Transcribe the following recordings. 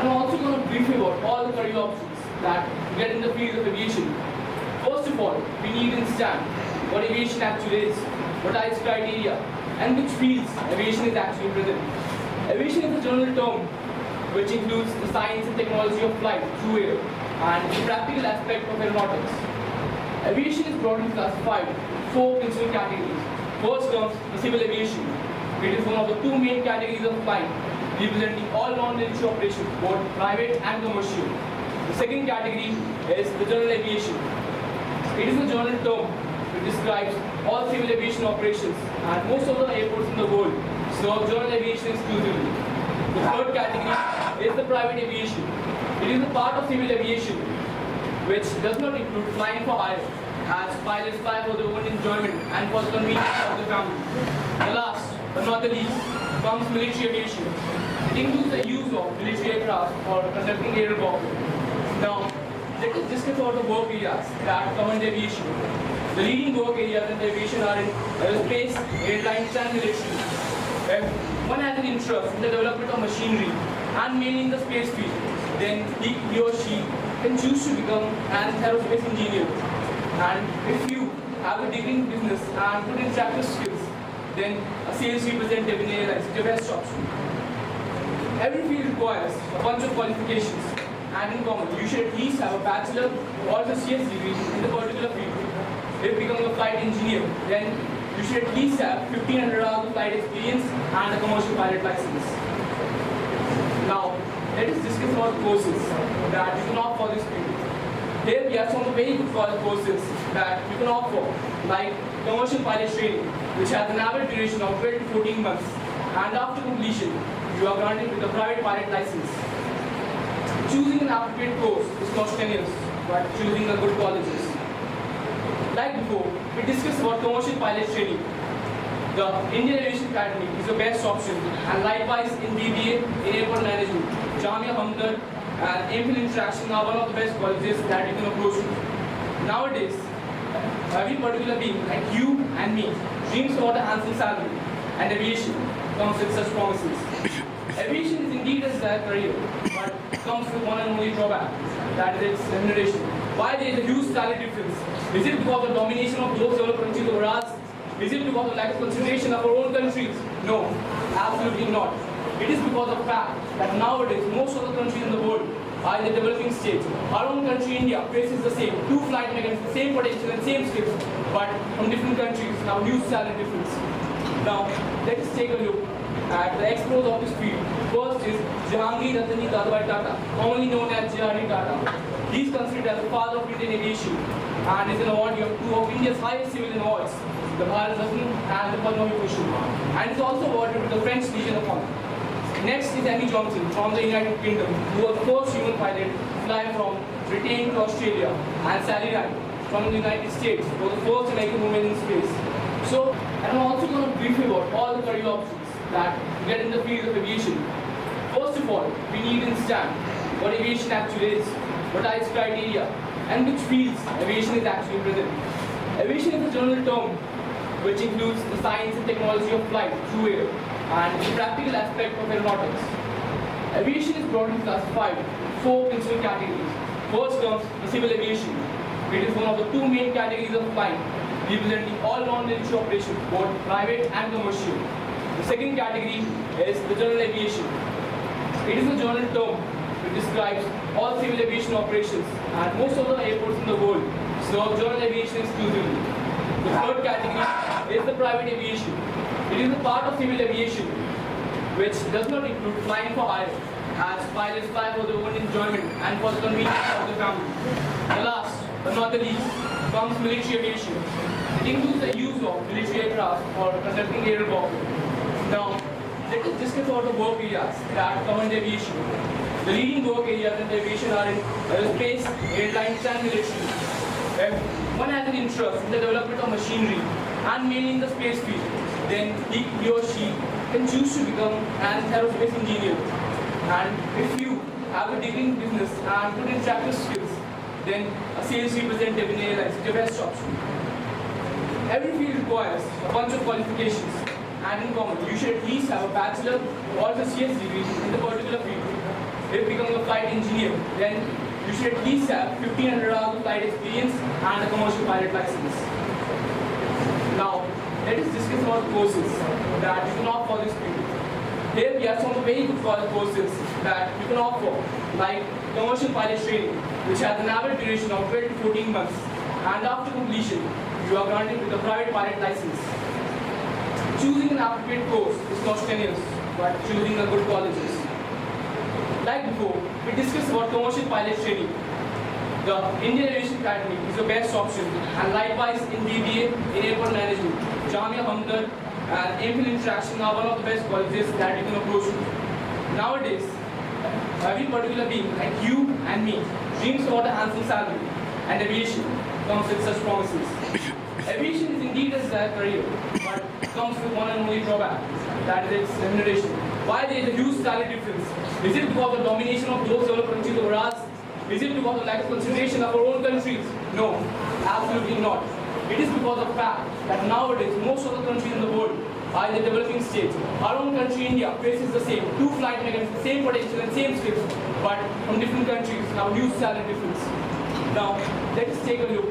And I'm also going to brief you about all the career options that you get in the field of aviation. First of all, we need to understand what aviation actually is, what are its criteria, and which fields aviation is actually present. Aviation is a general term which includes the science and technology of flight through air and the practical aspect of aeronautics. Aviation is broadly classified in four principal categories. First comes the civil aviation. It is one of the two main categories of flight, representing all non-military operations, both private and commercial. The second category is the general aviation. It is a general term which describes all civil aviation operations, and most of the airports in the world serve general aviation exclusively. The third category is the private aviation. It is a part of civil aviation which does not include flying for hire, as pilots fly for their own enjoyment and for the convenience of the family. The last but not the least comes military aviation. It includes the use of military aircraft for conducting aerial warfare. Now, let us discuss about the work areas that cover in aviation. The leading work areas in aviation are in aerospace, airlines, and military. If one has an interest in the development of machinery and mainly in the space field, then he or she can choose to become an aerospace engineer. And if you have a degree in business and good interactive skills, then a sales representative in airlines is your best option. Every field requires a bunch of qualifications, and in common, you should at least have a bachelor or associate degree in the particular field. If becoming a flight engineer, then you should at least have 1500 hours of flight experience and a commercial pilot license. Now, let us discuss about the courses that you can opt for this field. Here we have some of the very good courses that you can opt for, like commercial pilot training, which has an average duration of 12 to 14 months, and after completion, you are granted with a private pilot license. Choosing an appropriate course is not strenuous, but choosing a good college is. Like before, we discussed about commercial pilot training. The Indian Aviation Academy is the best option, and likewise in BBA in airport management, Jamia Hamdard and MPhil Interaction are one of the best colleges that you can approach to. Nowadays, every particular being like you and me dreams about a handsome salary, and aviation comes with such promises. Aviation is indeed a desired career, but comes with one and only drawback, that is its remuneration. Why there is a huge salary difference? Is it because of domination of those developed countries over us? Is it because of lack of consideration of our own countries? No, absolutely not. It is because of the fact that nowadays most of the countries in the world are in the developing stage. Our own country, India, faces the same. Two flight mechanics, the same potential and same skills, but from different countries, now huge salary difference. Now, let us take a look at the explorers of this field. First is Jahangir Ratani Dadabhai Tata, commonly known as J.R.D. Tata. He is considered as the father of Indian aviation and is an awardee of two of India's highest civilian awards, the Bharat Ratna and the Padma Vibhushan, and is also awarded with the French Legion of Honor. Next is Annie Johnson from the United Kingdom, who was the first human pilot to fly from Britain to Australia, and Sally Ride from the United States was the first American woman in space. So, and I'm also going to brief you about all the career options that you get in the field of aviation. First of all, we need to understand what aviation actually is, what are its criteria, and which fields aviation is actually present. Aviation is a general term which includes the science and technology of flight through air and the practical aspect of aeronautics. Aviation is broadly classified in four principal categories. First comes the civil aviation. It is one of the two main categories of flight, representing all non-military operations, both private and commercial. The second category is the general aviation. It is a general term which describes all civil aviation operations, and most of the airports in the world serve general aviation exclusively. The third category is the private aviation. It is a part of civil aviation which does not include flying for hire, as pilots fly for their own enjoyment and for the convenience of the family. The last but not the least comes military aviation. It includes the use of military aircraft for conducting aerial warfare. Now, let us discuss about the work areas that cover in aviation. The leading work areas in aviation are in aerospace, airlines, and military. If one has an interest in the development of machinery and mainly in the space field, then he or she can choose to become an aerospace engineer. And if you have a degree in business and good interactive skills, then a sales representative in airlines is your best option. Every field requires a bunch of qualifications, and in common, you should at least have a bachelor or associate degree in the particular field. If becoming a flight engineer, then you should at least have 1500 hours of flight experience and a commercial pilot license. Now, let us discuss about courses that you can opt for this field. Here we have some very good courses that you can opt for, like commercial pilot training, which has an average duration of 12 to 14 months, and after completion, you are granted with a private pilot license. Choosing an appropriate course is not strenuous, but choosing a good college is. Like before, we discussed about commercial pilot training. The Indian Aviation Academy is the best option, and likewise in BBA, in airport management, Jamia Hamdard and MPhil Interaction are one of the best colleges that you can approach to. Nowadays, every particular being like you and me dreams about a handsome salary, and aviation comes with such promises. Aviation is indeed a desired career, but comes with one and only drawback, that is its remuneration. Why there is a huge salary difference? Is it because of domination of those developed countries over us? Is it because of lack of consideration of our own countries? No, absolutely not. It is because of the fact that nowadays most of the countries in the world are in the developing states. Our own country, India, faces the same. Two flight mechanisms, same potential and same scripts, but from different countries, now huge salary difference. Now, let us take a look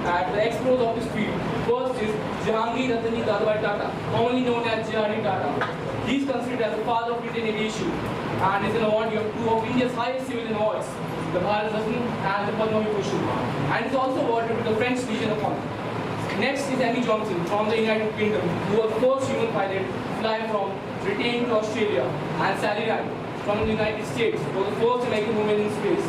at the explorers of this field. First is Jahangir Ratani Dadabhai Tata, commonly known as J.R.D. Tata. He is considered as the father of Indian aviation and is an awardee of two of India's highest civilian awards, the Bharat Ratna and the Padma Vibhushan, and is also awarded with the French Legion of Honor. Next is Amy Johnson from the United Kingdom, who was the first human pilot to fly from Britain to Australia, and Sally Ride from the United States, was the first American woman in space.